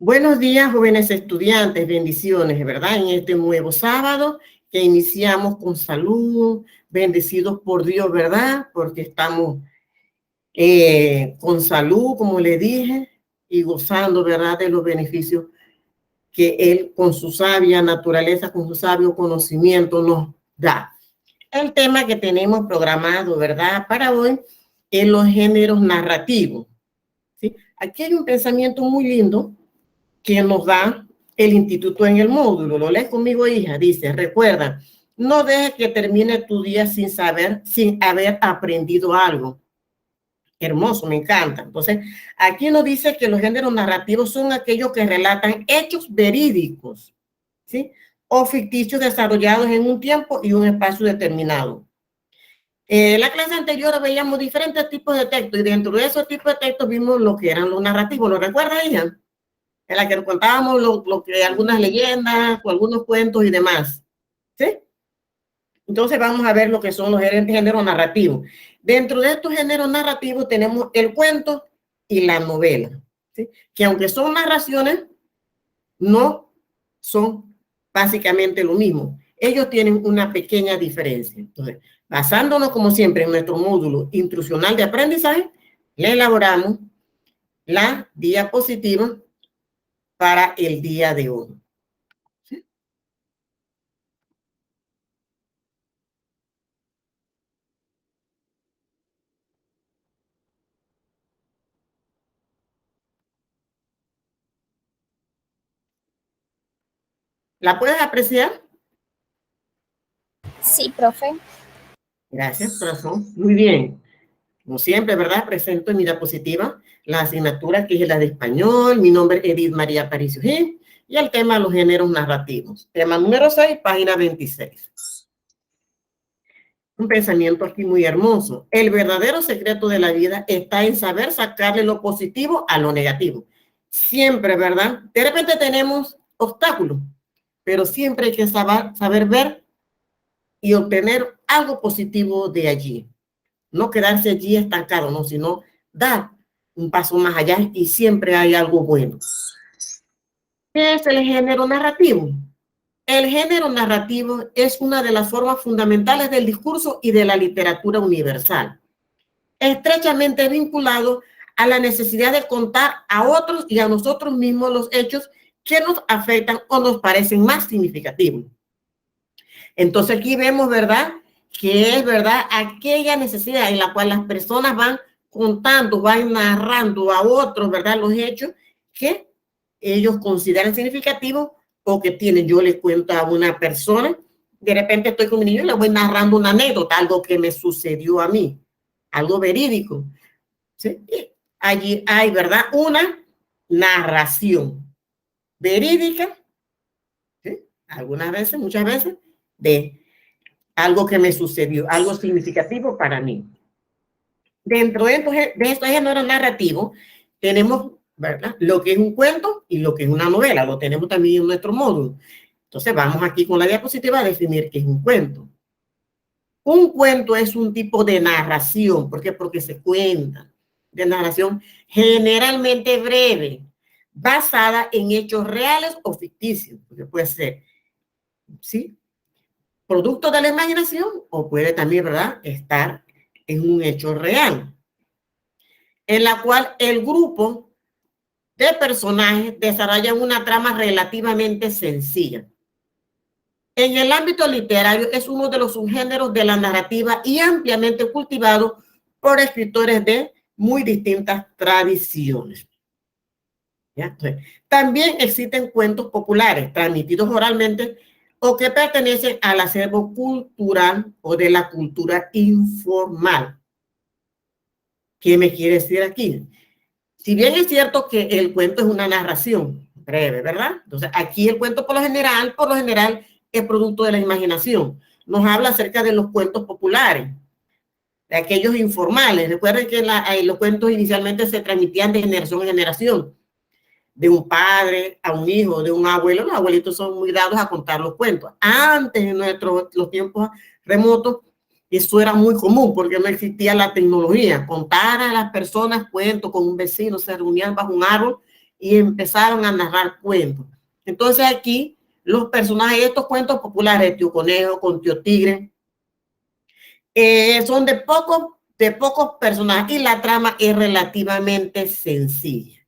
Buenos días, jóvenes estudiantes, bendiciones, ¿verdad? En este nuevo sábado que iniciamos con salud, bendecidos por Dios, ¿verdad? Porque estamos con salud, como le dije, y gozando, ¿verdad? De los beneficios que Él, con su sabia naturaleza, con su sabio conocimiento, nos da. El tema que tenemos programado, ¿verdad? Para hoy es los géneros narrativos, ¿sí? Aquí hay un pensamiento muy lindo que nos da el instituto en el módulo. Lo lees conmigo, hija. Dice, recuerda, no dejes que termine tu día sin haber aprendido algo. Hermoso, me encanta. Entonces, aquí nos dice que los géneros narrativos son aquellos que relatan hechos verídicos, ¿sí? O ficticios desarrollados en un tiempo y un espacio determinado. En la clase anterior veíamos diferentes tipos de textos y dentro de esos tipos de textos vimos lo que eran los narrativos. ¿Lo recuerda, hija? En la que contábamos lo que algunas leyendas o algunos cuentos y demás, ¿sí? Entonces vamos a ver lo que son los géneros narrativos. Dentro de estos géneros narrativos tenemos el cuento y la novela, ¿sí? Que aunque son narraciones, no son básicamente lo mismo. Ellos tienen una pequeña diferencia. Entonces, basándonos como siempre en nuestro módulo instruccional de aprendizaje, le elaboramos la diapositiva para el día de hoy. ¿Sí? ¿La puedes apreciar? Sí, profe. Gracias, corazón. Muy bien. Como siempre, ¿verdad? Presento en mi diapositiva la asignatura que es la de español. Mi nombre es Edith María Aparicio Gil y el tema de los géneros narrativos. Tema número 6, página 26. Un pensamiento aquí muy hermoso. El verdadero secreto de la vida está en saber sacarle lo positivo a lo negativo. Siempre, ¿verdad? De repente tenemos obstáculos, pero siempre hay que saber ver y obtener algo positivo de allí. No quedarse allí estancado, no, sino dar un paso más allá y siempre hay algo bueno. ¿Qué es el género narrativo? El género narrativo es una de las formas fundamentales del discurso y de la literatura universal, estrechamente vinculado a la necesidad de contar a otros y a nosotros mismos los hechos que nos afectan o nos parecen más significativos. Entonces aquí vemos, ¿verdad? Que es, ¿verdad? Aquella necesidad en la cual las personas van contando, van narrando a otros, ¿verdad? Los hechos que ellos consideran significativos o que tienen. Yo les cuento a una persona, de repente estoy con mi niño y le voy narrando una anécdota, algo que me sucedió a mí, algo verídico. ¿Sí? Y allí hay, ¿verdad? Una narración verídica, ¿sí? Algunas veces, muchas veces, de algo que me sucedió, algo significativo para mí. Dentro de estos géneros narrativos tenemos, ¿verdad? Lo que es un cuento y lo que es una novela, lo tenemos también en nuestro módulo. Entonces vamos aquí con la diapositiva a definir qué es un cuento. Un cuento es un tipo de narración, ¿por qué? Porque se cuenta, de narración generalmente breve, basada en hechos reales o ficticios, porque puede ser, ¿sí? Producto de la imaginación o puede también, ¿verdad?, estar en un hecho real, en la cual el grupo de personajes desarrollan una trama relativamente sencilla. En el ámbito literario es uno de los subgéneros de la narrativa y ampliamente cultivado por escritores de muy distintas tradiciones. ¿Ya? Entonces, también existen cuentos populares transmitidos oralmente o que pertenecen al acervo cultural o de la cultura informal. ¿Qué me quiere decir aquí? Si bien es cierto que el cuento es una narración breve, ¿verdad? Entonces, aquí el cuento por lo general, es producto de la imaginación. Nos habla acerca de los cuentos populares, de aquellos informales. Recuerden que los cuentos inicialmente se transmitían de generación en generación, de un padre a un hijo, de un abuelo. Los abuelitos son muy dados a contar los cuentos. Antes, en los tiempos remotos, eso era muy común porque no existía la tecnología. Contar a las personas cuentos con un vecino, se reunían bajo un árbol y empezaron a narrar cuentos. Entonces aquí los personajes de estos cuentos populares, Tío Conejo con Tío Tigre, son de pocos personajes y la trama es relativamente sencilla.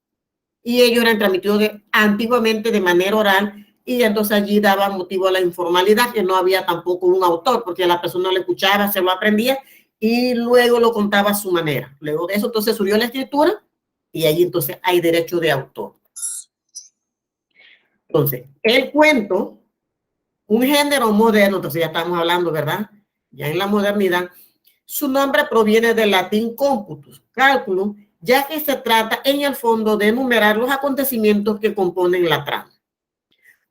Y ellos eran transmitidos antiguamente de manera oral y entonces allí daba motivo a la informalidad, que no había tampoco un autor, porque la persona lo escuchaba, se lo aprendía y luego lo contaba a su manera. Luego de eso entonces surgió la escritura y allí entonces hay derecho de autor. Entonces, el cuento, un género moderno, entonces ya estamos hablando, ¿verdad? Ya en la modernidad, su nombre proviene del latín computus, cálculo, ya que se trata en el fondo de enumerar los acontecimientos que componen la trama.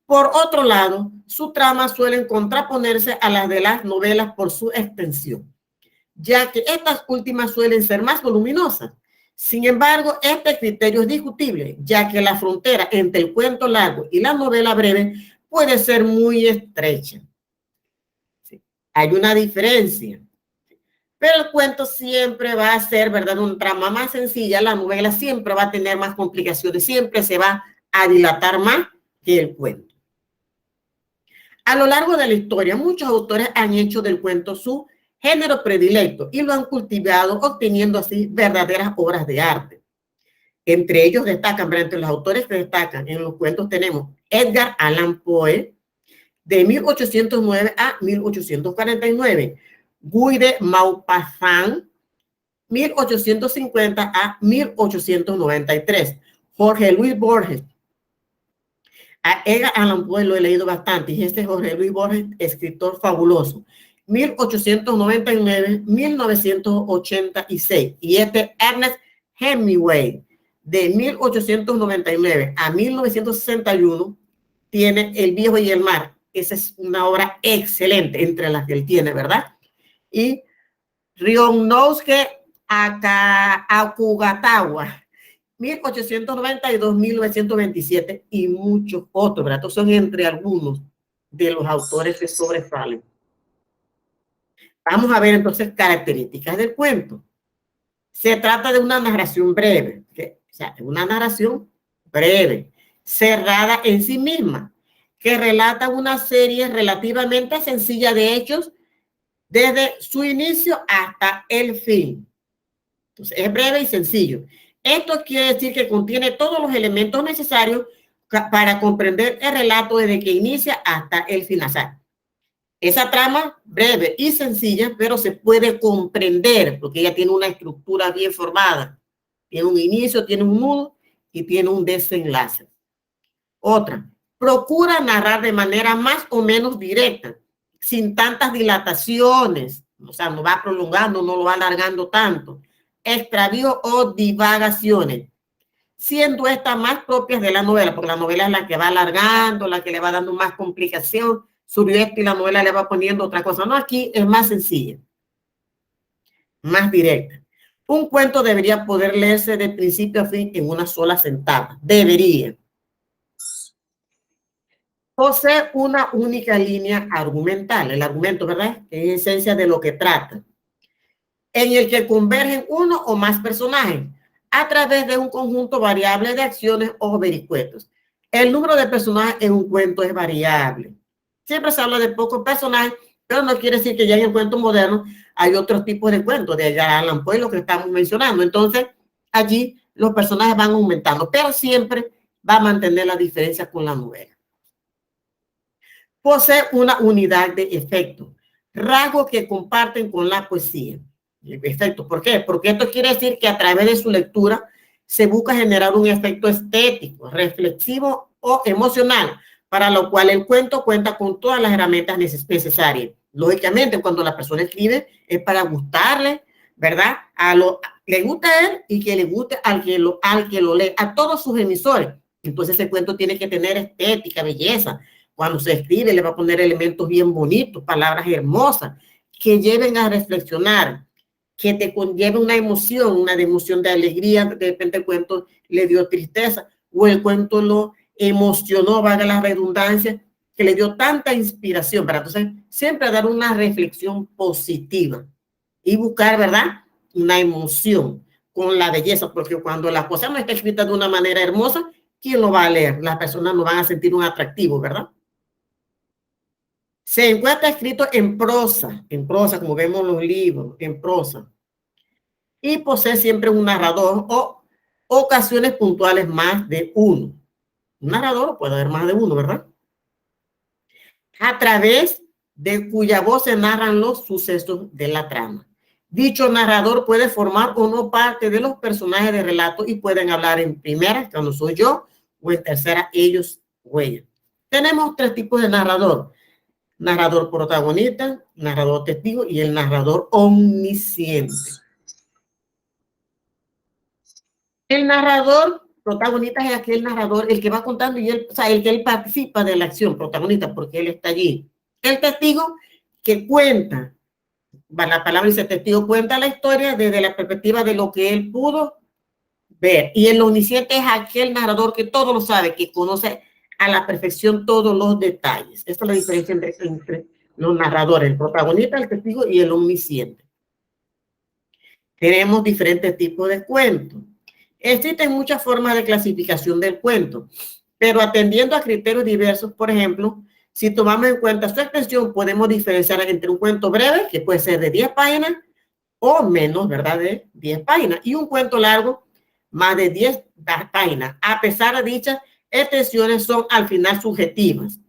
Por otro lado, su trama suelen contraponerse a las de las novelas por su extensión, ya que estas últimas suelen ser más voluminosas. Sin embargo, este criterio es discutible, ya que la frontera entre el cuento largo y la novela breve puede ser muy estrecha. Sí, hay una diferencia, pero el cuento siempre va a ser, ¿verdad?, una trama más sencilla. La novela siempre va a tener más complicaciones, siempre se va a dilatar más que el cuento. A lo largo de la historia, muchos autores han hecho del cuento su género predilecto y lo han cultivado, obteniendo así verdaderas obras de arte. Entre ellos destacan, entre los autores que destacan en los cuentos tenemos Edgar Allan Poe, de 1809 a 1849, Guy de Maupassant, 1850 a 1893, Jorge Luis Borges. A Edgar Allan Poe lo he leído bastante y este Jorge Luis Borges, escritor fabuloso, 1899-1986. Y este Ernest Hemingway, de 1899 a 1961, tiene El viejo y el mar. Esa es una obra excelente entre las que él tiene, ¿verdad? Y Ryunosuke Akugatawa, 1892-1927 y muchos otros, ¿verdad? Estos son entre algunos de los autores que sobresalen. Vamos a ver entonces características del cuento. Se trata de una narración breve, o sea, una narración breve, cerrada en sí misma, que relata una serie relativamente sencilla de hechos desde su inicio hasta el fin. Entonces, es breve y sencillo. Esto quiere decir que contiene todos los elementos necesarios para comprender el relato desde que inicia hasta el final. O sea, esa trama breve y sencilla, pero se puede comprender porque ella tiene una estructura bien formada. Tiene un inicio, tiene un nudo y tiene un desenlace. Otra, procura narrar de manera más o menos directa, sin tantas dilataciones. O sea, no va prolongando, no lo va alargando tanto. Extravío o divagaciones, siendo estas más propias de la novela, porque la novela es la que va alargando, la que le va dando más complicación, subió esto y la novela le va poniendo otra cosa. No, aquí es más sencilla, más directa. Un cuento debería poder leerse de principio a fin en una sola sentada. Debería. Posee una única línea argumental, el argumento, ¿verdad? Es esencia de lo que trata, en el que convergen uno o más personajes a través de un conjunto variable de acciones o vericuetos. El número de personajes en un cuento es variable. Siempre se habla de pocos personajes, pero no quiere decir que ya en el cuento moderno hay otros tipos de cuentos, de Edgar Allan Poe, lo que estamos mencionando. Entonces, allí los personajes van aumentando, pero siempre va a mantener la diferencia con la novela. Posee una unidad de efecto, rasgos que comparten con la poesía. Efecto, ¿por qué? Porque esto quiere decir que a través de su lectura se busca generar un efecto estético, reflexivo o emocional, para lo cual el cuento cuenta con todas las herramientas necesarias. Lógicamente, cuando la persona escribe es para gustarle, ¿verdad? Le gusta a él y que le guste al que lo lee, a todos sus emisores. Entonces ese cuento tiene que tener estética, belleza. Cuando se escribe le va a poner elementos bien bonitos, palabras hermosas, que lleven a reflexionar, que te conlleve una emoción de alegría. De repente el cuento le dio tristeza o el cuento lo emocionó, valga la redundancia, que le dio tanta inspiración. Para entonces siempre dar una reflexión positiva y buscar, ¿verdad?, una emoción con la belleza, porque cuando la cosa no está escrita de una manera hermosa, ¿quién lo va a leer? Las personas no van a sentir un atractivo, ¿verdad? Se encuentra escrito en prosa, como vemos en los libros, en prosa. Y posee siempre un narrador o ocasiones puntuales más de uno. Un narrador puede haber más de uno, ¿verdad? A través de cuya voz se narran los sucesos de la trama. Dicho narrador puede formar o no parte de los personajes de relato y pueden hablar en primera, cuando soy yo, o en tercera, ellos o ella. Tenemos tres tipos de narrador. Narrador protagonista, narrador testigo y el narrador omnisciente. El narrador protagonista es aquel narrador, el que va contando y él, o sea, el que él participa de la acción, protagonista, porque él está allí. El testigo que cuenta, la palabra dice testigo, cuenta la historia desde la perspectiva de lo que él pudo ver. Y el omnisciente es aquel narrador que todo lo sabe, que conoce a la perfección todos los detalles. Esta es la diferencia entre los narradores, el protagonista, el testigo y el omnisciente. Tenemos diferentes tipos de cuentos. Existen muchas formas de clasificación del cuento, pero atendiendo a criterios diversos, por ejemplo, si tomamos en cuenta su extensión, podemos diferenciar entre un cuento breve, que puede ser de 10 páginas, o menos, ¿verdad?, de 10 páginas, y un cuento largo, más de 10 páginas. A pesar de dichas extensiones, son al final subjetivas.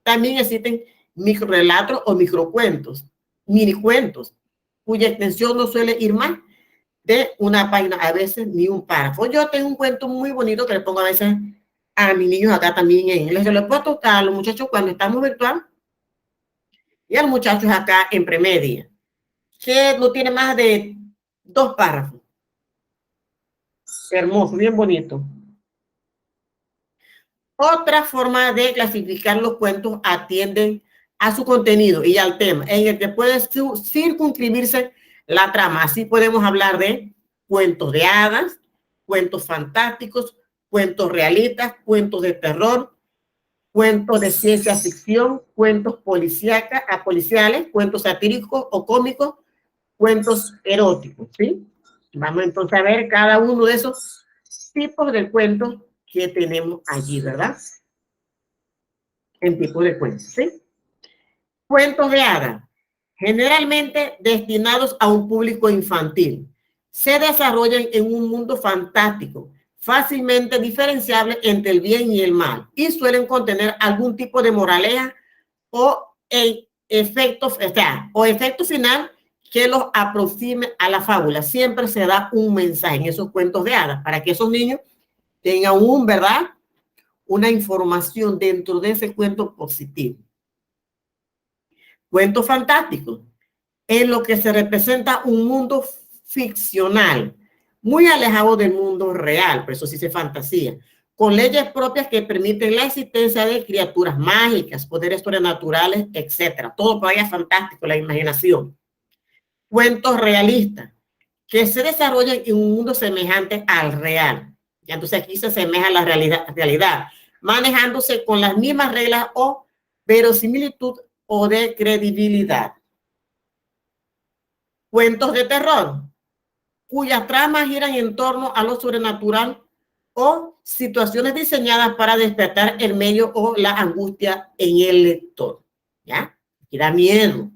También existen microrelatos o microcuentos, minicuentos, cuya extensión no suele ir más de una página, a veces ni un párrafo. Yo tengo un cuento muy bonito que le pongo a veces a mis niños acá también en inglés. Yo le puedo tocar a los muchachos cuando estamos virtual y a los muchachos acá en premedia, que no tiene más de 2 párrafos. Hermoso, bien bonito. Otra forma de clasificar los cuentos atienden a su contenido y al tema, en el que puede circunscribirse la trama. Así podemos hablar de cuentos de hadas, cuentos fantásticos, cuentos realistas, cuentos de terror, cuentos de ciencia ficción, cuentos policiales, cuentos satíricos o cómicos, cuentos eróticos, ¿sí? Vamos entonces a ver cada uno de esos tipos de cuentos que tenemos allí, ¿verdad? En tipos de cuentos, ¿sí? Cuentos de hadas, generalmente destinados a un público infantil. Se desarrollan en un mundo fantástico, fácilmente diferenciable entre el bien y el mal, y suelen contener algún tipo de moraleja o efecto final que los aproxime a la fábula. Siempre se da un mensaje en esos cuentos de hadas para que esos niños tengan ¿verdad?, una información dentro de ese cuento positivo. Cuentos fantásticos, en lo que se representa un mundo ficcional, muy alejado del mundo real, por eso sí se fantasía, con leyes propias que permiten la existencia de criaturas mágicas, poderes sobrenaturales, etc. Todo vaya fantástico, la imaginación. Cuentos realistas, que se desarrollan en un mundo semejante al real. Y entonces aquí se asemeja a la realidad, manejándose con las mismas reglas o verosimilitud o de credibilidad. Cuentos de terror, cuyas tramas giran en torno a lo sobrenatural o situaciones diseñadas para despertar el medio o la angustia en el lector. ¿Ya? Y da miedo.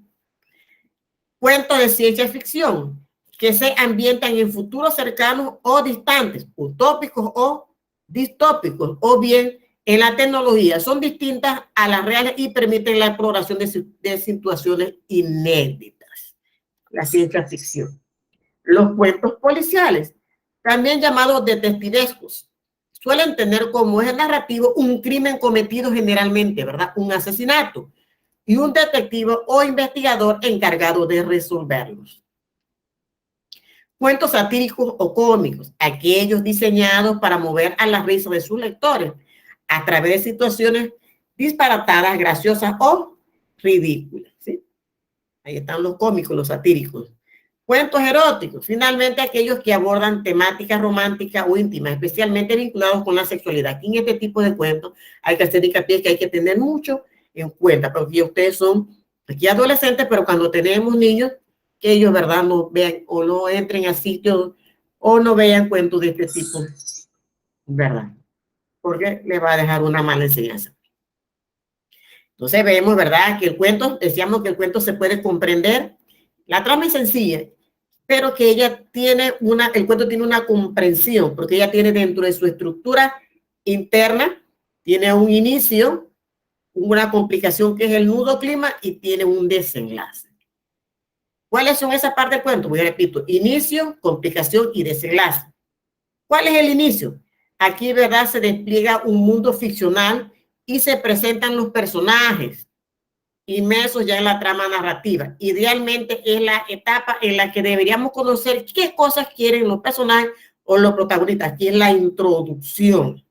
Cuentos de ciencia ficción, que se ambientan en futuros cercanos o distantes, utópicos o distópicos, o bien en la tecnología. Son distintas a las reales y permiten la exploración de situaciones inéditas. La ciencia ficción. Los cuentos policiales, también llamados detectivescos, suelen tener como eje narrativo un crimen cometido generalmente, ¿verdad?, un asesinato, y un detective o investigador encargado de resolverlos. Cuentos satíricos o cómicos, aquellos diseñados para mover a la risa de sus lectores a través de situaciones disparatadas, graciosas o ridículas, ¿sí? Ahí están los cómicos, los satíricos. Cuentos eróticos, finalmente aquellos que abordan temáticas románticas o íntimas, especialmente vinculados con la sexualidad. Aquí en este tipo de cuentos hay que hacer hincapié que hay que tener mucho en cuenta, porque ustedes son aquí adolescentes, pero cuando tenemos niños, que ellos, ¿verdad?, no vean o no entren a sitios o no vean cuentos de este tipo, ¿verdad? porque le va a dejar una mala enseñanza. Entonces vemos, ¿verdad? Que el cuento, decíamos que el cuento se puede comprender. La trama es sencilla, pero que ella tiene el cuento tiene una comprensión, porque ella tiene dentro de su estructura interna, tiene un inicio, una complicación que es el nudo clima y tiene un desenlace. ¿Cuáles son esas partes del cuento? Voy a repito, inicio, complicación y desenlace. ¿Cuál es el inicio? Aquí, ¿verdad? Se despliega un mundo ficcional y se presentan los personajes inmersos ya en la trama narrativa. Idealmente es la etapa en la que deberíamos conocer qué cosas quieren los personajes o los protagonistas. Aquí es la introducción.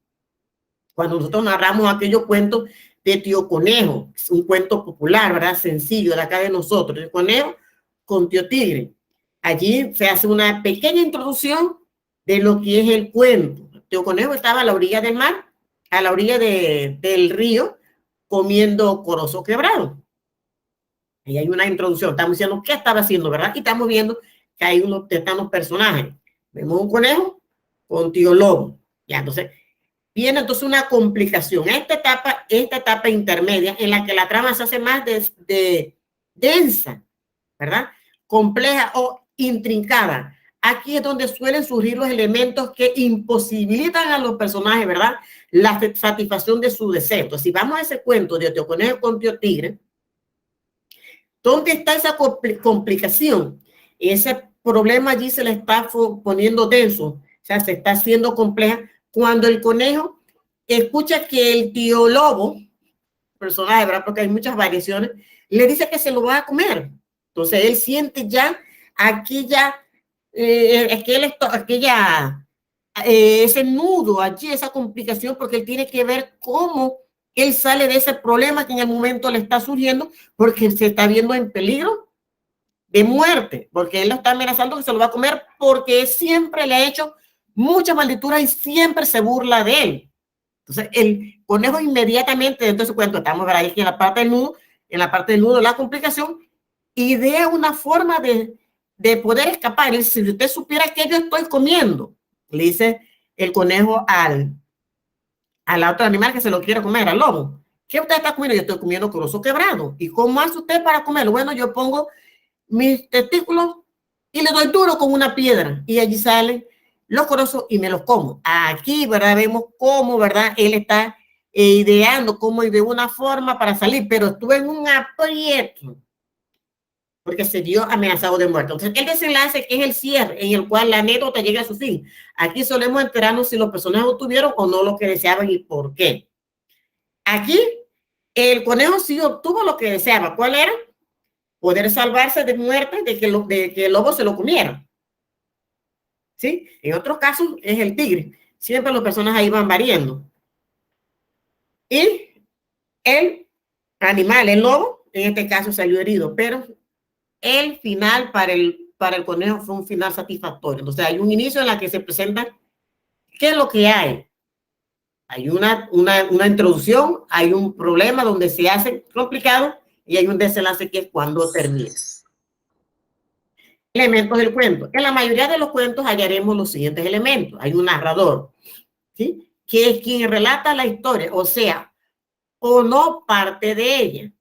Cuando nosotros narramos aquellos cuentos de Tío Conejo, es un cuento popular, ¿verdad? Sencillo, de acá de nosotros, el conejo con Tío Tigre. Allí se hace una pequeña introducción de lo que es el cuento. Tío Conejo estaba a la orilla del mar, a la orilla del río, comiendo corozo quebrado. Y hay una introducción, estamos diciendo qué estaba haciendo, ¿verdad? Y estamos viendo que hay están los personajes. Vemos un conejo con Tío Lobo. Ya, entonces, viene entonces una complicación. Esta etapa intermedia en la que la trama se hace más densa, ¿verdad? Compleja o intrincada. Aquí es donde suelen surgir los elementos que imposibilitan a los personajes, ¿verdad? La satisfacción de su deseo. Entonces, si vamos a ese cuento de Tío Conejo con Tío Tigre, ¿dónde está esa complicación? Ese problema allí se le está poniendo denso, o sea, se está haciendo compleja cuando el conejo escucha que el Tío Lobo, personaje, ¿verdad? Porque hay muchas variaciones, le dice que se lo va a comer. Entonces él siente ya ese nudo allí, esa complicación, porque él tiene que ver cómo él sale de ese problema que en el momento le está surgiendo, porque se está viendo en peligro de muerte, porque él lo está amenazando que se lo va a comer, porque siempre le ha hecho muchas maldituras y siempre se burla de él. Entonces el conejo inmediatamente dentro de su cuento, estamos ahí en la parte del nudo, la complicación, idea una forma de poder escapar. Si usted supiera que yo estoy comiendo, le dice el conejo al otro animal que se lo quiere comer, al lobo. ¿Qué usted está comiendo? Yo estoy comiendo corozo quebrado. ¿Y cómo hace usted para comerlo? Bueno, yo pongo mis testículos y le doy duro con una piedra y allí salen los corozos y me los como. Aquí, ¿verdad? Vemos cómo, ¿verdad? Él está ideando cómo de una forma para salir, pero estuvo en un aprieto porque se dio amenazado de muerte. Entonces, el desenlace es el cierre en el cual la anécdota llega a su fin. Aquí solemos enterarnos si los personajes obtuvieron o no lo que deseaban y por qué. Aquí, el conejo sí obtuvo lo que deseaba. ¿Cuál era? Poder salvarse de muerte, de que el lobo se lo comiera. ¿Sí? En otros casos es el tigre. Siempre los personajes ahí van variando. Y el animal, el lobo, en este caso salió herido, pero el final para el conejo fue un final satisfactorio. Entonces hay un inicio en la que se presenta qué es lo que hay. Hay una introducción, hay un problema donde se hace complicado y hay un desenlace que es cuando termina. Elementos del cuento. En la mayoría de los cuentos hallaremos los siguientes elementos. Hay un narrador, ¿sí? Que es quien relata la historia, o sea, o no parte de ella,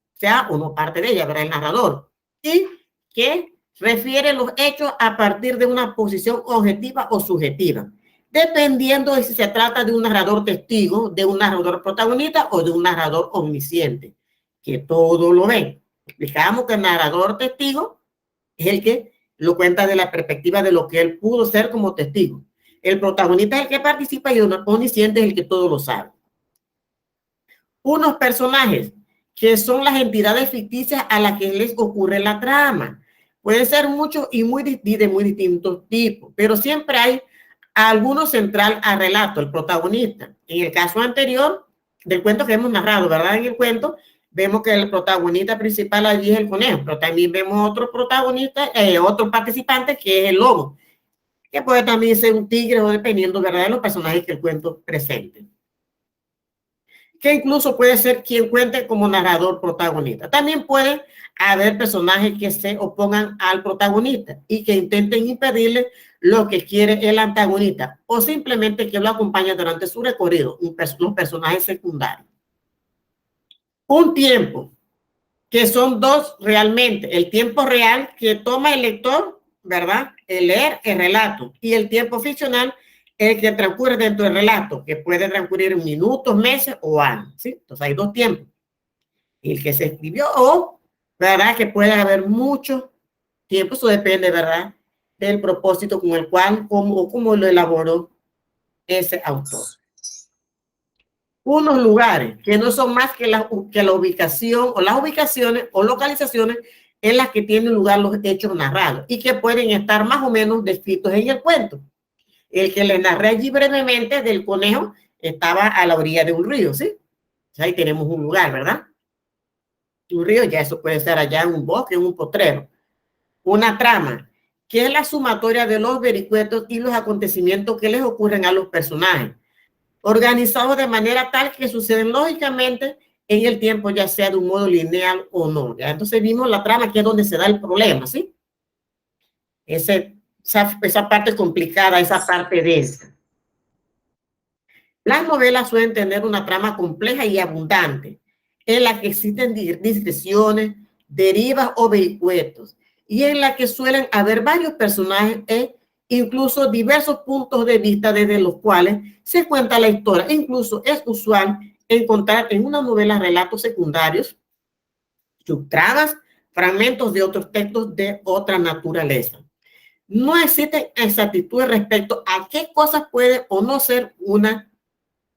¿verdad? El narrador. Y que refiere los hechos a partir de una posición objetiva o subjetiva, dependiendo de si se trata de un narrador testigo, de un narrador protagonista o de un narrador omnisciente, que todo lo ve. Explicamos que el narrador testigo es el que lo cuenta de la perspectiva de lo que él pudo ser como testigo. El protagonista es el que participa y el omnisciente es el que todo lo sabe. Unos personajes que son las entidades ficticias a las que les ocurre la trama. Pueden ser muchos y de muy distintos tipos, pero siempre hay alguno central al relato, el protagonista. En el caso anterior del cuento que hemos narrado, ¿verdad? En el cuento vemos que el protagonista principal allí es el conejo, pero también vemos otro protagonista, otro participante que es el lobo, que puede también ser un tigre o dependiendo, ¿verdad?, de los personajes que el cuento presente. Que incluso puede ser quien cuente como narrador protagonista. También puede haber personajes que se opongan al protagonista y que intenten impedirle lo que quiere el antagonista o simplemente que lo acompaña durante su recorrido, los personajes secundarios. Un tiempo, que son dos realmente, el tiempo real que toma el lector, ¿verdad? El leer el relato, y el tiempo ficcional, el que transcurre dentro del relato, que puede transcurrir minutos, meses o años, ¿sí? Entonces hay dos tiempos, el que se escribió o, ¿verdad? Que puede haber mucho tiempo, eso depende, ¿verdad? Del propósito con el cual, cómo lo elaboró ese autor. Unos lugares que no son más que la ubicación o las ubicaciones o localizaciones en las que tienen lugar los hechos narrados y que pueden estar más o menos descritos en el cuento. El que le narré allí brevemente del conejo estaba a la orilla de un río, ¿sí? O sea, ahí tenemos un lugar, ¿verdad? Un río, ya eso puede ser allá en un bosque, en un potrero. Una trama, que es la sumatoria de los vericuetos y los acontecimientos que les ocurren a los personajes, organizados de manera tal que suceden lógicamente en el tiempo, ya sea de un modo lineal o no. ¿Ya? Entonces vimos la trama, que es donde se da el problema, ¿sí? Esa parte complicada, esa parte densa. Las novelas suelen tener una trama compleja y abundante, en la que existen discreciones, derivas o vericuetos, y en la que suelen haber varios personajes e incluso diversos puntos de vista desde los cuales se cuenta la historia. Incluso es usual encontrar en una novela relatos secundarios, subtramas, fragmentos de otros textos de otra naturaleza. No existe exactitud respecto a qué cosas puede o no ser una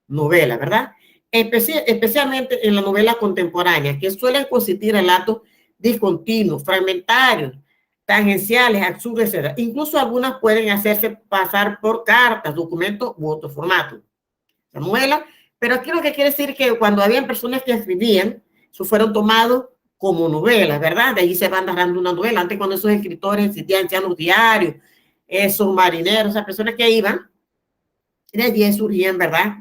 novela, ¿verdad? Especialmente en la novela contemporánea, que suelen consistir en relatos discontinuos, fragmentarios, tangenciales, absurdos, etc. Incluso algunas pueden hacerse pasar por cartas, documentos u otro formato. La novela, pero aquí lo que quiere decir que cuando habían personas que escribían, eso fueron tomados como novelas, ¿verdad? De ahí se van narrando una novela. Antes, cuando esos escritores existían los diarios, esos marineros, esas personas que iban, de allí surgían, ¿verdad?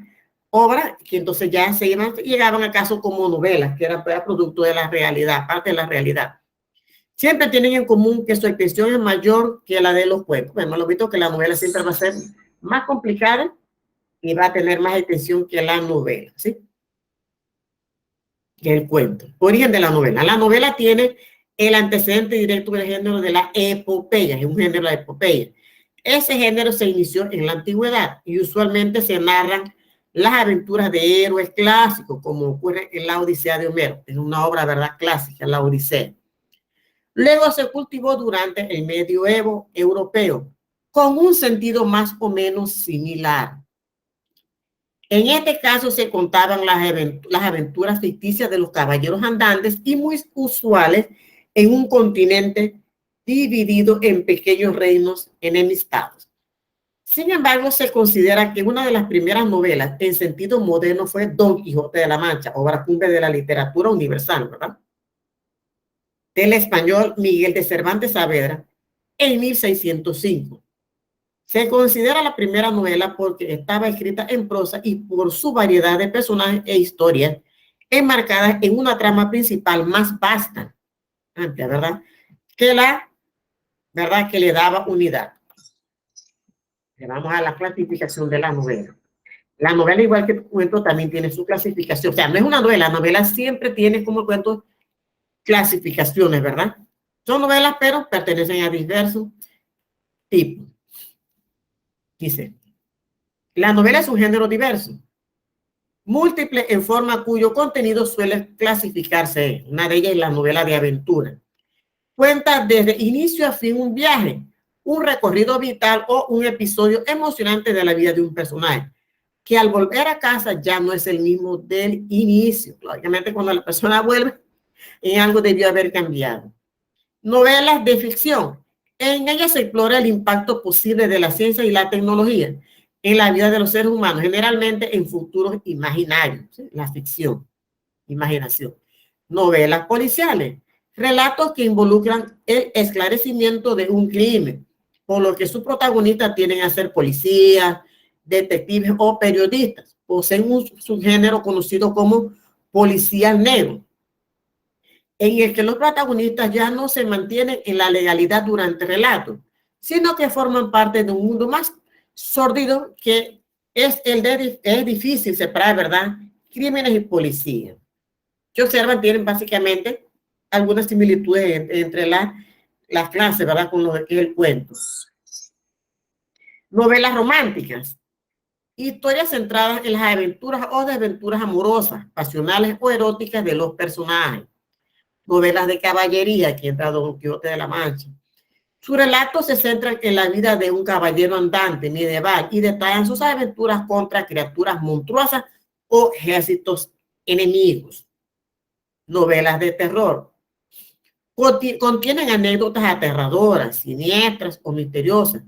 Obras que entonces ya se iban, llegaban acaso como novelas, que eran producto de la realidad, parte de la realidad. Siempre tienen en común que su extensión es mayor que la de los cuentos. Bueno, hemos visto que la novela siempre va a ser más complicada y va a tener más extensión que la novela, ¿sí? Que el cuento. Origen de la novela. La novela tiene el antecedente directo del género de la epopeya, es un género de la epopeya. Ese género se inició en la antigüedad y usualmente se narran las aventuras de héroes clásicos, como ocurre en la Odisea de Homero. Es una obra, ¿verdad?, clásica, la Odisea. Luego se cultivó durante el medioevo europeo, con un sentido más o menos similar. En este caso se contaban las aventuras ficticias de los caballeros andantes y muy usuales en un continente dividido en pequeños reinos enemistados. Sin embargo, se considera que una de las primeras novelas en sentido moderno fue Don Quijote de la Mancha, obra cumbre de la literatura universal, ¿verdad? Del español Miguel de Cervantes Saavedra en 1605. Se considera la primera novela porque estaba escrita en prosa y por su variedad de personajes e historias enmarcadas en una trama principal más vasta, amplia, ¿verdad? Que le daba unidad. Vamos a la clasificación de la novela. La novela, igual que el cuento, también tiene su clasificación. O sea, no es una novela, la novela siempre tiene como cuento clasificaciones, ¿verdad? Son novelas, pero pertenecen a diversos tipos. Dice, la novela es un género diverso, múltiple en forma cuyo contenido suele clasificarse. Una de ellas es la novela de aventura. Cuenta desde inicio a fin un viaje, un recorrido vital o un episodio emocionante de la vida de un personaje, que al volver a casa ya no es el mismo del inicio. Lógicamente, cuando la persona vuelve, en algo debió haber cambiado. Novelas de ficción. En ellas se explora el impacto posible de la ciencia y la tecnología en la vida de los seres humanos, generalmente en futuros imaginarios, ¿sí? La ficción, imaginación. Novelas policiales, relatos que involucran el esclarecimiento de un crimen, por lo que sus protagonistas tienden a ser policías, detectives o periodistas. Poseen un subgénero conocido como policías negros, en el que los protagonistas ya no se mantienen en la legalidad durante el relato, sino que forman parte de un mundo más sórdido que es difícil separar, ¿verdad? Crímenes y policía. Que observan tienen básicamente algunas similitudes entre las clases, ¿verdad? Con lo que es el cuento. Novelas románticas. Historias centradas en las aventuras o desventuras amorosas, pasionales o eróticas de los personajes. Novelas de caballería, que entra Don Quijote de la Mancha. Sus relatos se centran en la vida de un caballero andante medieval y detallan sus aventuras contra criaturas monstruosas o ejércitos enemigos. Novelas de terror. Contienen anécdotas aterradoras, siniestras o misteriosas,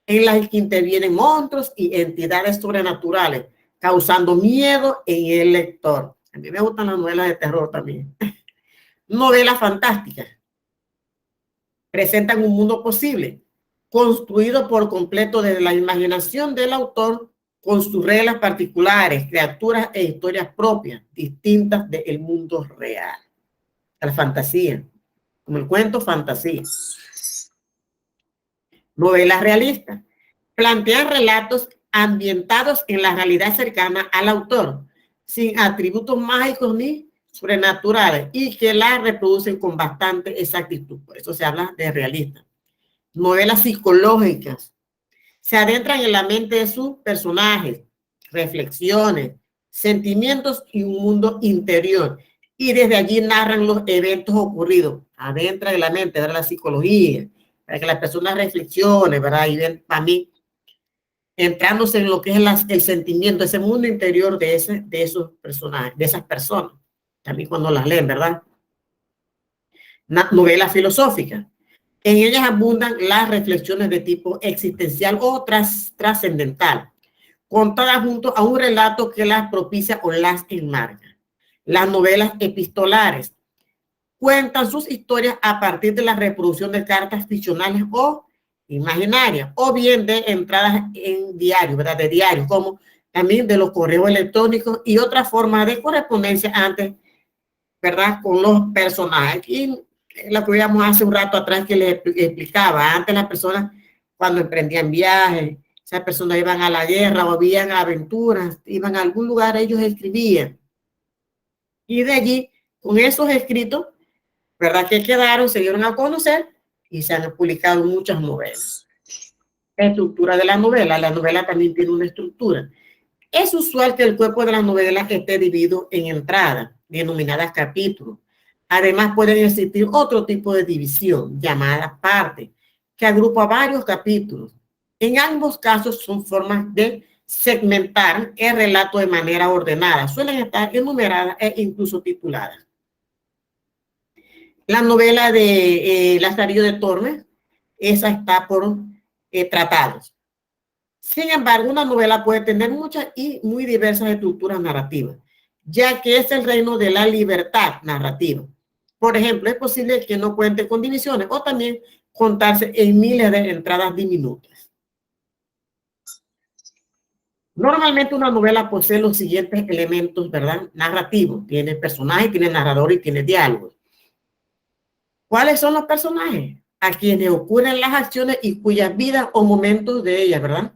en las que intervienen monstruos y entidades sobrenaturales, causando miedo en el lector. A mí me gustan las novelas de terror también. Novelas fantásticas. Presentan un mundo posible, construido por completo desde la imaginación del autor, con sus reglas particulares, criaturas e historias propias, distintas del mundo real. La fantasía, como el cuento fantasía. Novelas realistas. Plantean relatos ambientados en la realidad cercana al autor, sin atributos mágicos ni sobrenaturales, y que la reproducen con bastante exactitud. Por eso se habla de realista. Novelas psicológicas. Se adentran en la mente de sus personajes, reflexiones, sentimientos y un mundo interior. Y desde allí narran los eventos ocurridos. Adentran en la mente, ¿verdad? La psicología, para que las personas reflexionen, ¿verdad? Y ven, para mí, entrándose en lo que es el sentimiento, ese mundo interior de esos personajes, de esas personas. También cuando las leen, ¿verdad? Novelas filosóficas. En ellas abundan las reflexiones de tipo existencial o trascendental, contadas junto a un relato que las propicia o las enmarca. Las novelas epistolares cuentan sus historias a partir de la reproducción de cartas ficcionales o imaginarias, o bien de entradas en diarios, ¿verdad? De diarios, como también de los correos electrónicos y otras formas de correspondencia antes, ¿verdad? Con los personajes. Y lo que veíamos hace un rato atrás que les explicaba, antes las personas cuando emprendían viajes, esas personas iban a la guerra o habían aventuras, iban a algún lugar, ellos escribían. Y de allí, con esos escritos, ¿verdad? Que quedaron, se dieron a conocer y se han publicado muchas novelas. La estructura de la novela también tiene una estructura. Es usual que el cuerpo de las novelas esté dividido en entradas, denominadas capítulos. Además, pueden existir otro tipo de división, llamada parte, que agrupa varios capítulos. En ambos casos son formas de segmentar el relato de manera ordenada. Suelen estar enumeradas e incluso tituladas. La novela de Lazarillo de Tormes, esa está por tratados. Sin embargo, una novela puede tener muchas y muy diversas estructuras narrativas, ya que es el reino de la libertad narrativa. Por ejemplo, es posible que no cuente con divisiones o también contarse en miles de entradas diminutas. Normalmente una novela posee los siguientes elementos, ¿verdad? Narrativos. Tiene personajes, tiene narrador y tiene diálogos. ¿Cuáles son los personajes? A quienes ocurren las acciones y cuyas vidas o momentos de ellas, ¿verdad?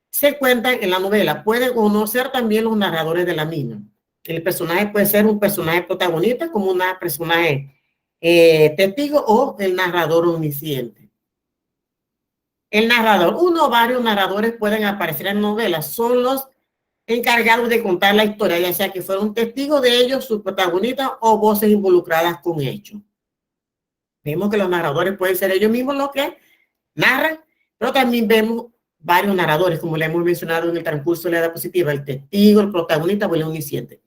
Se cuentan en la novela. Pueden o no ser también los narradores de la misma. El personaje puede ser un personaje protagonista como un personaje testigo o el narrador omnisciente. El narrador, uno o varios narradores pueden aparecer en novelas. Son los encargados de contar la historia, ya sea que fueron testigos de ellos, sus protagonistas o voces involucradas con hechos. Vemos que los narradores pueden ser ellos mismos los que narran, pero también vemos varios narradores, como le hemos mencionado en el transcurso de la diapositiva, el testigo, el protagonista o el omnisciente.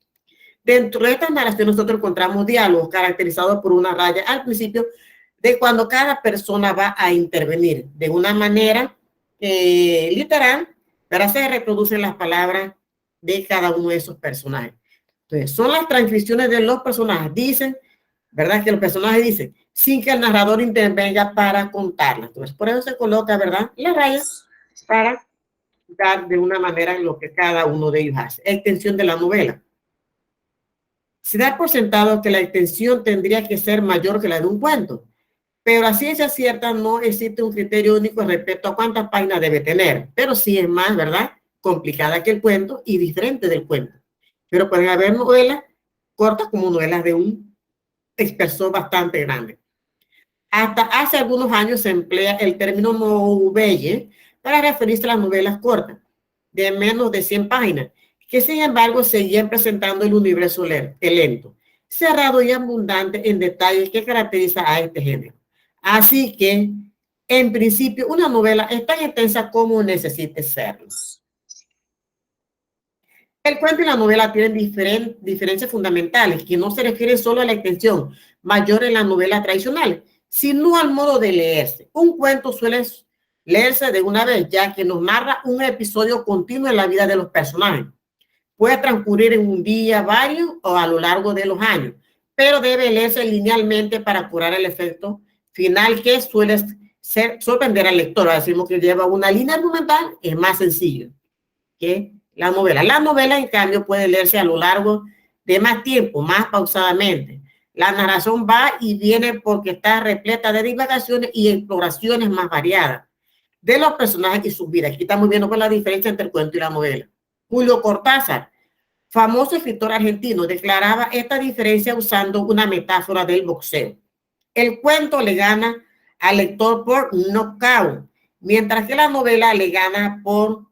Dentro de esta narración nosotros encontramos diálogos caracterizados por una raya al principio de cuando cada persona va a intervenir de una manera literal, pero se reproducen las palabras de cada uno de esos personajes. Entonces, son las transcripciones de los personajes. Dicen, ¿verdad? Que los personajes dicen, sin que el narrador intervenga para contarlas. Entonces, por eso se coloca, ¿verdad? Las rayas para dar de una manera lo que cada uno de ellos hace. Extensión de la novela. Se da por sentado que la extensión tendría que ser mayor que la de un cuento. Pero a ciencia cierta no existe un criterio único respecto a cuántas páginas debe tener, pero sí es más, ¿verdad?, complicada que el cuento y diferente del cuento. Pero pueden haber novelas cortas como novelas de un espesor bastante grande. Hasta hace algunos años se emplea el término novelle para referirse a las novelas cortas, de menos de 100 páginas, que sin embargo seguían presentando el universo lento, cerrado y abundante en detalles que caracteriza a este género. Así que, en principio, una novela es tan extensa como necesite serlo. El cuento y la novela tienen diferencias fundamentales que no se refieren solo a la extensión mayor en la novela tradicional, sino al modo de leerse. Un cuento suele leerse de una vez, ya que nos narra un episodio continuo en la vida de los personajes. Puede transcurrir en un día, varios o a lo largo de los años, pero debe leerse linealmente para curar el efecto final que suele sorprender al lector. Decimos que lleva una línea argumental, es más sencillo que la novela. La novela, en cambio, puede leerse a lo largo de más tiempo, más pausadamente. La narración va y viene porque está repleta de divagaciones y exploraciones más variadas de los personajes y sus vidas. Aquí estamos viendo con la diferencia entre el cuento y la novela. Julio Cortázar, famoso escritor argentino, declaraba esta diferencia usando una metáfora del boxeo. El cuento le gana al lector por knockout, mientras que la novela le gana por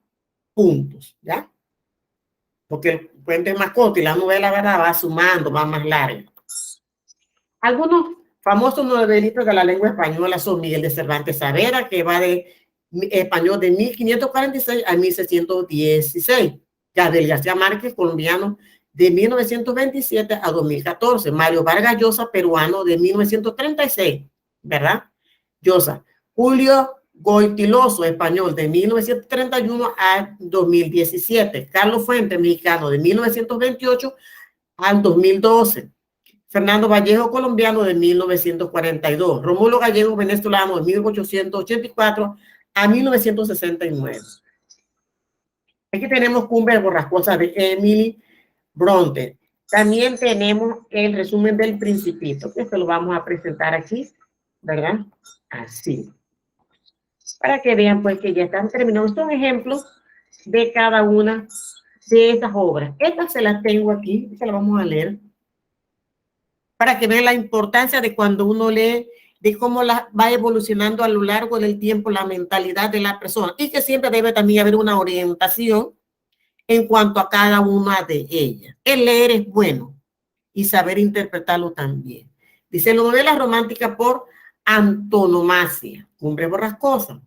puntos, ¿ya? Porque el cuento es más corto y la novela, ¿verdad?, va sumando, va más larga. Algunos famosos novelistas de la lengua española son Miguel de Cervantes Saavedra, que va de español de 1546 a 1616. Gabriel García Márquez, colombiano, de 1927 a 2014. Mario Vargas Llosa, peruano, de 1936, ¿verdad? Llosa. Julio Goitiloso, español, de 1931 a 2017. Carlos Fuentes, mexicano, de 1928 al 2012. Fernando Vallejo, colombiano, de 1942. Rómulo Gallego, venezolano, de 1884 a 1969. Aquí tenemos Cumbre Borrascosa de Emily Bronte. También tenemos el resumen del Principito, que esto lo vamos a presentar aquí, ¿verdad? Así. Para que vean, pues, que ya están terminados. Son ejemplos de cada una de esas obras. Estas se las tengo aquí, se las vamos a leer, para que vean la importancia de cuando uno lee, de cómo va evolucionando a lo largo del tiempo la mentalidad de la persona, y que siempre debe también haber una orientación en cuanto a cada una de ellas. El leer es bueno y saber interpretarlo también. Dice, la novela romántica por antonomasia, Cumbre Borrascosa.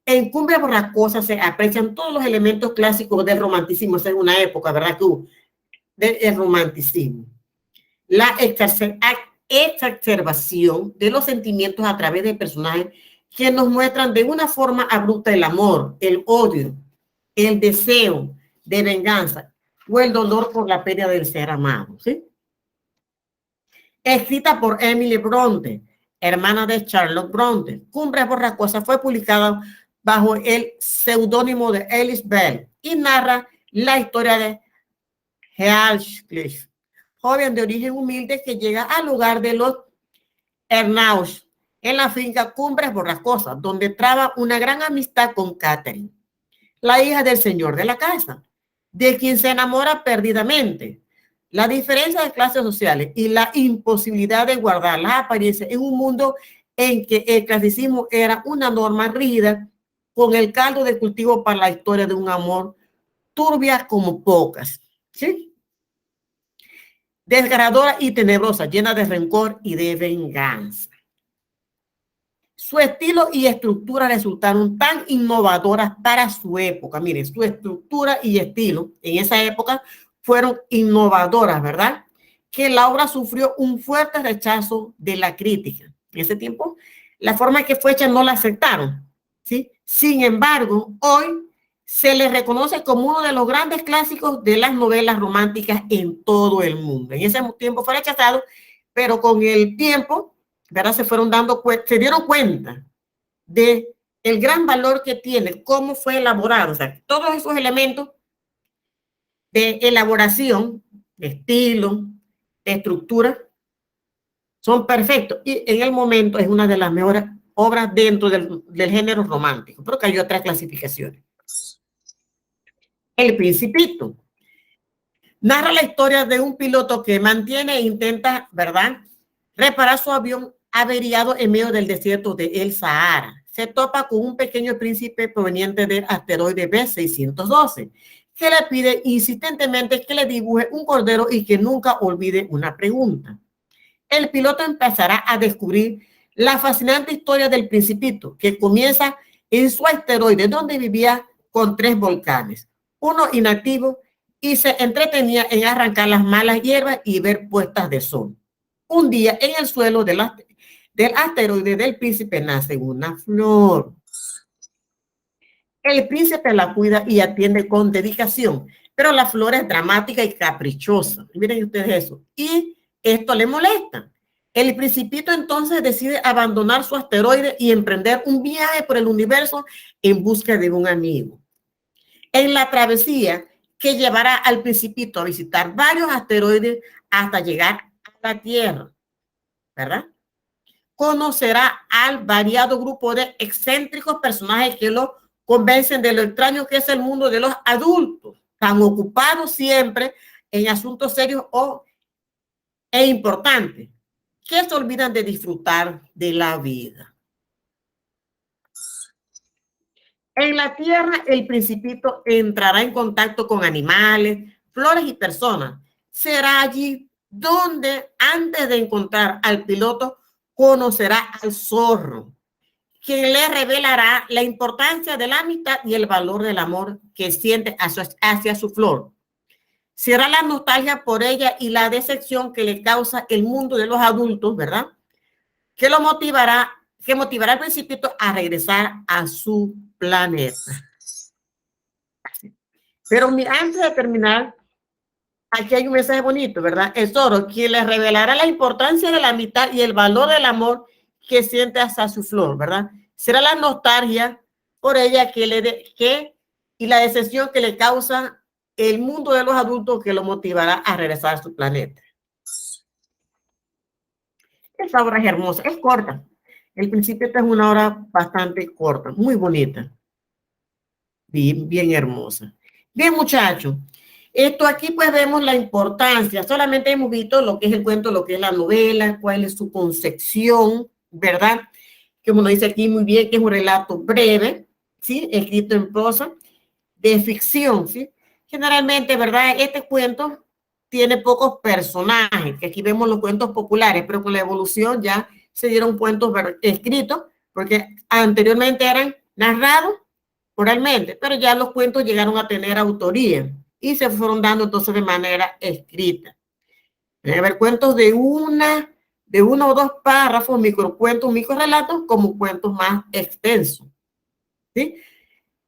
En Cumbre Borrascosa se aprecian todos los elementos clásicos del romanticismo. Esa es una época, ¿verdad?, que hubo del romanticismo. La exacerbación de los sentimientos a través de personajes que nos muestran de una forma abrupta el amor, el odio, el deseo de venganza o el dolor por la pérdida del ser amado, ¿sí? Escrita por Emily Bronte, hermana de Charlotte Bronte, Cumbre Borrascosa fue publicada bajo el seudónimo de Alice Bell y narra la historia de Heathcliff, joven de origen humilde que llega al lugar de los Ernauch en la finca Cumbres Borrascosas, donde traba una gran amistad con Catherine, la hija del señor de la casa, de quien se enamora perdidamente. La diferencia de clases sociales y la imposibilidad de guardar las apariencias en un mundo en que el clasicismo era una norma rígida, con el caldo de cultivo para la historia de un amor turbia como pocas, ¿sí? Desgarradora y tenebrosa, llena de rencor y de venganza. Su estilo y estructura resultaron tan innovadoras para su época. Miren, su estructura y estilo en esa época fueron innovadoras, ¿verdad? Que la obra sufrió un fuerte rechazo de la crítica. En ese tiempo, la forma en que fue hecha no la aceptaron, ¿sí? Sin embargo, hoy se le reconoce como uno de los grandes clásicos de las novelas románticas en todo el mundo. En ese tiempo fue rechazado, pero con el tiempo, ¿verdad?, se dieron cuenta de el gran valor que tiene, cómo fue elaborado. O sea, todos esos elementos de elaboración, de estilo, de estructura, son perfectos. Y en el momento es una de las mejores obras dentro del género romántico, pero que hay otras clasificaciones. El Principito narra la historia de un piloto que mantiene e intenta, ¿verdad?, reparar su avión averiado en medio del desierto de El Sahara. Se topa con un pequeño príncipe proveniente del asteroide B612, que le pide insistentemente que le dibuje un cordero y que nunca olvide una pregunta. El piloto empezará a descubrir la fascinante historia del Principito, que comienza en su asteroide, donde vivía con 3 volcanes, uno inactivo, y se entretenía en arrancar las malas hierbas y ver puestas de sol. Un día, en el suelo del asteroide del príncipe nace una flor. El príncipe la cuida y atiende con dedicación, pero la flor es dramática y caprichosa. Miren ustedes eso. Y esto le molesta. El Principito entonces decide abandonar su asteroide y emprender un viaje por el universo en busca de un amigo. En la travesía que llevará al Principito a visitar varios asteroides hasta llegar a la Tierra, ¿verdad?, conocerá al variado grupo de excéntricos personajes que lo convencen de lo extraño que es el mundo de los adultos, tan ocupados siempre en asuntos serios e importantes, que se olvidan de disfrutar de la vida. En la Tierra, el Principito entrará en contacto con animales, flores y personas. Será allí donde, antes de encontrar al piloto, conocerá al zorro, quien le revelará la importancia de la amistad y el valor del amor que siente hacia su flor. Será la nostalgia por ella y la decepción que le causa el mundo de los adultos, ¿verdad?, que motivará al Principito a regresar a su planeta. Pero mira, antes de terminar, aquí hay un mensaje bonito, ¿verdad? El zorro, quien le revelará la importancia de la amistad y el valor del amor que siente hacia su flor, ¿verdad? Será la nostalgia por ella y la decepción que le causa el mundo de los adultos que lo motivará a regresar a su planeta. Esta obra es hermosa, es corta. El Principito es una obra bastante corta, muy bonita. Bien, bien hermosa. Bien, muchachos. Esto aquí pues vemos la importancia. Solamente hemos visto lo que es el cuento, lo que es la novela, cuál es su concepción, ¿verdad? Como nos dice aquí muy bien, que es un relato breve, ¿sí?, escrito en prosa, de ficción, ¿sí? Generalmente, ¿verdad?, este cuento tiene pocos personajes, que aquí vemos los cuentos populares, pero con la evolución ya se dieron cuentos escritos, porque anteriormente eran narrados oralmente, pero ya los cuentos llegaron a tener autoría y se fueron dando entonces de manera escrita. Debe haber cuentos de uno o dos párrafos, microcuentos, microrelatos, como cuentos más extensos, ¿sí?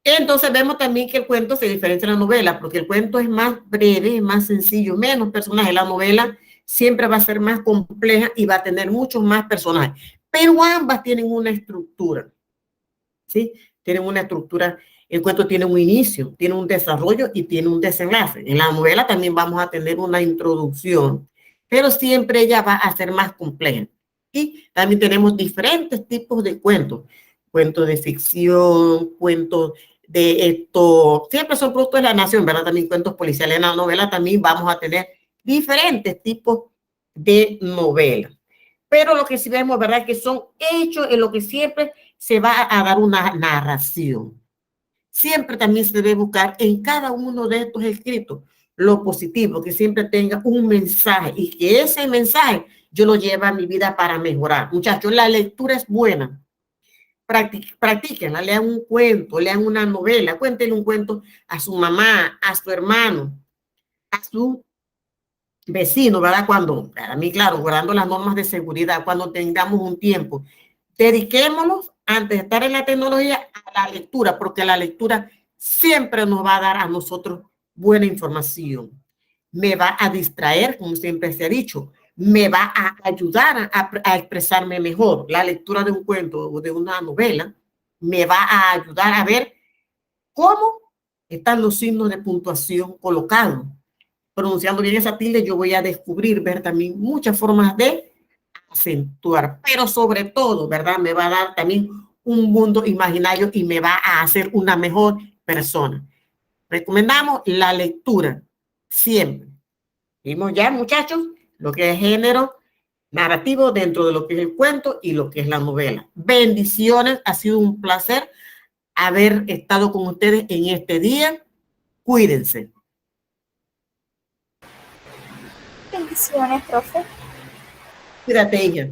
Entonces vemos también que el cuento se diferencia de la novela, porque el cuento es más breve, más sencillo, menos personajes. La novela siempre va a ser más compleja y va a tener muchos más personajes, pero ambas tienen una estructura, ¿sí? Tienen una estructura. El cuento tiene un inicio, tiene un desarrollo y tiene un desenlace. En la novela también vamos a tener una introducción, pero siempre ella va a ser más compleja. Y también tenemos diferentes tipos de cuentos. Cuentos de ficción, cuentos de esto, siempre son productos de la nación, ¿verdad? También cuentos policiales. En la novela también vamos a tener diferentes tipos de novelas. Pero lo que sí vemos, ¿verdad?, que son hechos en lo que siempre se va a dar una narración. Siempre también se debe buscar en cada uno de estos escritos lo positivo, que siempre tenga un mensaje y que ese mensaje yo lo lleve a mi vida para mejorar. Muchachos, la lectura es buena. Practíquenla, lean un cuento, lean una novela, cuéntenle un cuento a su mamá, a su hermano, a su vecino, ¿verdad? Cuando, para mí, claro, guardando las normas de seguridad, cuando tengamos un tiempo, dediquémonos antes de estar en la tecnología a la lectura, porque la lectura siempre nos va a dar a nosotros buena información. Me va a distraer, como siempre se ha dicho, me va a ayudar a expresarme mejor. La lectura de un cuento o de una novela me va a ayudar a ver cómo están los signos de puntuación colocados. Pronunciando bien esa tilde, yo voy a descubrir, ver también muchas formas de acentuar, pero sobre todo, ¿verdad? Me va a dar también un mundo imaginario y me va a hacer una mejor persona. Recomendamos la lectura, siempre. Vimos ya, muchachos, lo que es género narrativo dentro de lo que es el cuento y lo que es la novela. Bendiciones, ha sido un placer haber estado con ustedes en este día. Cuídense. Bendiciones, profe. Cuídate, hija.